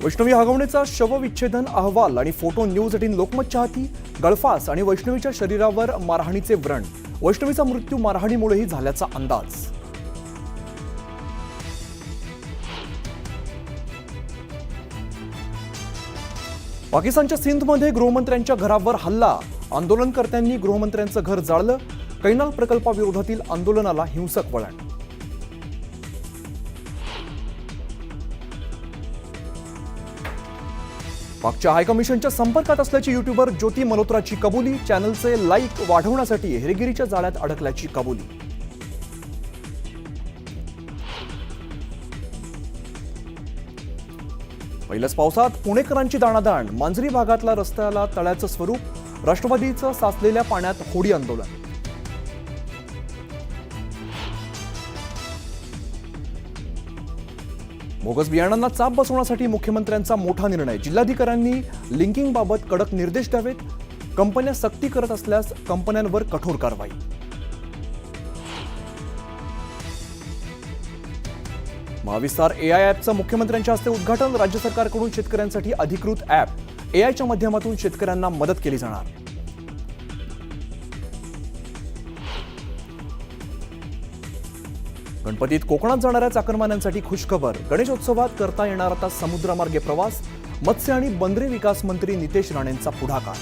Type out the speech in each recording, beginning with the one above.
वैष्णवी हगवणेचा शवविच्छेदन अहवाल आणि फोटो न्यूज 18 लोकमतच्या हाती. गळफास आणि वैष्णवीच्या शरीरावर मारहाणीचे व्रण. वैष्णवीचा मृत्यू मारहाणीमुळेही झाल्याचा अंदाज. पाकिस्तानच्या सिंधमध्ये गृहमंत्र्यांच्या घरावर हल्ला. आंदोलनकर्त्यांनी गृहमंत्र्यांचं घर जाळलं. कैनाल प्रकल्पाविरोधातील आंदोलनाला हिंसक वळण. पाकच्या हायकमिशनच्या संपर्कात असल्याची युट्यूबर ज्योती मल्होत्राची कबुली. चॅनलचे लाईक वाढवण्यासाठी हेरगिरीच्या जाळ्यात अडकल्याची कबुली. पहिल्याच पावसात पुणेकरांची दाणादाण. मांजरी भागातला रस्त्याला तळ्याचं स्वरूप. राष्ट्रवादीचं साचलेल्या पाण्यात होडी आंदोलन. बोगस बियाणांना चाप बसवण्यासाठी मुख्यमंत्र्यांचा मोठा निर्णय. जिल्हाधिकाऱ्यांनी लिंकिंगबाबत कडक निर्देश द्यावेत. कंपन्या सक्ती करत असल्यास कंपन्यांवर कठोर कारवाई. महाविस्तार एआय ॲपचं मुख्यमंत्र्यांच्या हस्ते उद्घाटन. राज्य सरकारकडून शेतकऱ्यांसाठी अधिकृत ॲप. एआयच्या माध्यमातून शेतकऱ्यांना मदत केली जाणार. गणपतीत कोकणात जाणाऱ्या चाकरमान्यांसाठी खुशखबर. गणेशोत्सवात करता येणार आता समुद्रमार्गे प्रवास. मत्स्य आणि बंदरे विकास मंत्री नितेश राणेंचा पुढाकार.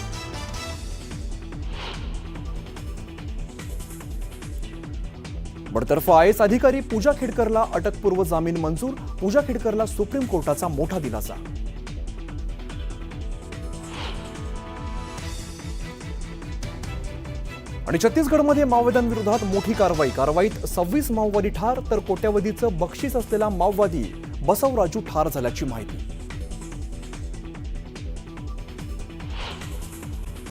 बडतर्फ आयएस अधिकारी पूजा खेडकरला अटकपूर्व जामीन मंजूर. पूजा खेडकरला सुप्रीम कोर्टाचा मोठा दिलासा. आणि छत्तीसगडमध्ये माओवाद्यांविरोधात मोठी कारवाईत 26 माओवादी ठार तर कोट्यावधीचं बक्षीस असलेला माओवादी बसवराजू ठार झाल्याची माहिती.